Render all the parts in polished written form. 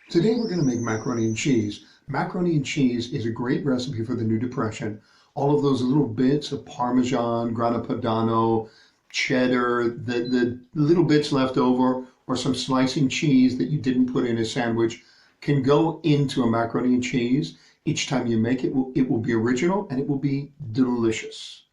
Today we're going to make macaroni and cheese. Macaroni and cheese is a great recipe for the new depression. All of those little bits of Parmesan, Grana Padano, cheddar, the little bits left over, or some slicing cheese that you didn't put in a sandwich can go into a macaroni and cheese. Each time you make it, it will be original and it will be delicious.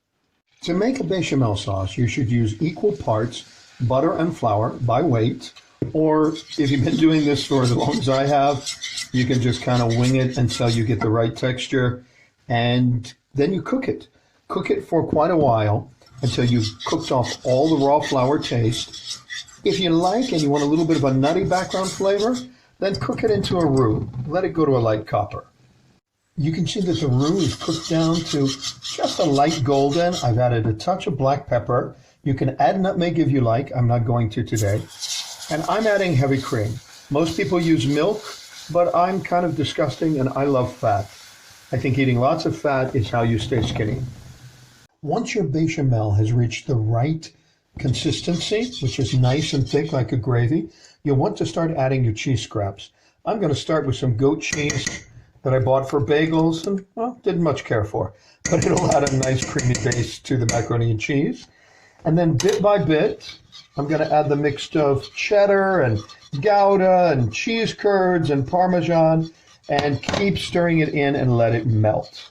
To make a bechamel sauce, you should use equal parts butter and flour by weight. Or if you've been doing this for as long as I have, you can just kind of wing it until you get the right texture. And then you cook it. Cook it for quite a while until you've cooked off all the raw flour taste. If you like and you want a little bit of a nutty background flavor, then cook it into a roux. Let it go to a light copper. You can see that the roux is cooked down to just a light golden. I've added a touch of black pepper. You can add nutmeg if you like. I'm not going to today. And I'm adding heavy cream. Most people use milk, but I'm kind of disgusting and I love fat. I think eating lots of fat is how you stay skinny. Once your bechamel has reached the right consistency, which is nice and thick like a gravy, you'll want to start adding your cheese scraps. I'm going to start with some goat cheese that I bought for bagels and, well, didn't much care for. But it'll add a nice creamy base to the macaroni and cheese. And then bit by bit, I'm going to add the mix of cheddar and Gouda and cheese curds and Parmesan and keep stirring it in and let it melt.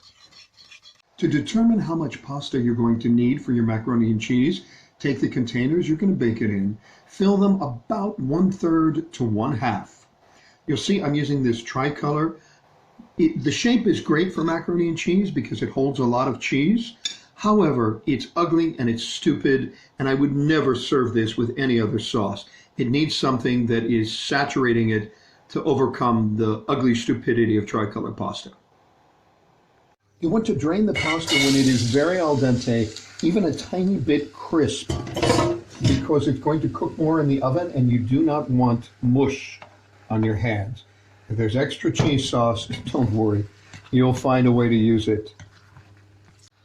To determine how much pasta you're going to need for your macaroni and cheese, take the containers you're going to bake it in, fill them about 1/3 to 1/2. You'll see I'm using this tricolor. The shape is great for macaroni and cheese because it holds a lot of cheese. However, it's ugly and it's stupid, and I would never serve this with any other sauce. It needs something that is saturating it to overcome the ugly stupidity of tricolor pasta. You want to drain the pasta when it is very al dente, even a tiny bit crisp, because it's going to cook more in the oven and you do not want mush on your hands. If there's extra cheese sauce, don't worry, you'll find a way to use it.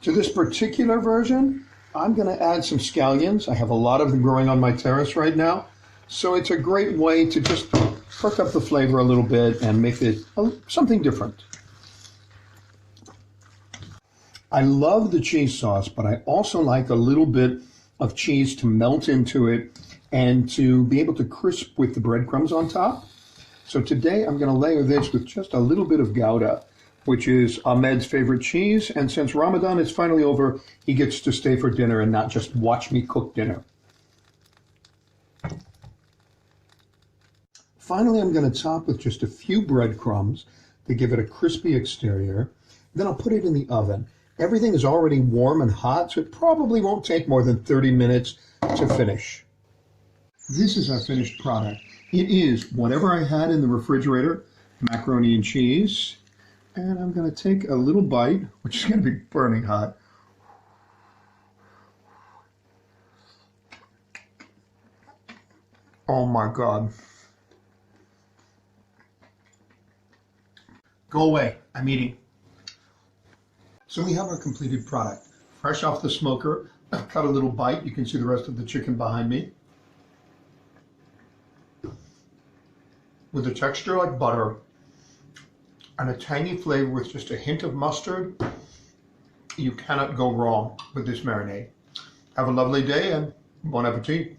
To this particular version, I'm going to add some scallions. I have a lot of them growing on my terrace right now. So it's a great way to just perk up the flavor a little bit and make it something different. I love the cheese sauce, but I also like a little bit of cheese to melt into it and to be able to crisp with the breadcrumbs on top. So today I'm going to layer this with just a little bit of Gouda, which is Ahmed's favorite cheese, and since Ramadan is finally over, he gets to stay for dinner and not just watch me cook dinner. Finally, I'm going to top with just a few breadcrumbs to give it a crispy exterior. Then I'll put it in the oven. Everything is already warm and hot, so it probably won't take more than 30 minutes to finish. This is our finished product. It is whatever I had in the refrigerator, macaroni and cheese. And I'm going to take a little bite, which is going to be burning hot. Oh my God. Go away, I'm eating. So we have our completed product. Fresh off the smoker, I've cut a little bite. You can see the rest of the chicken behind me. With a texture like butter, and a tangy flavor with just a hint of mustard, you cannot go wrong with this marinade. Have a lovely day and bon appetit.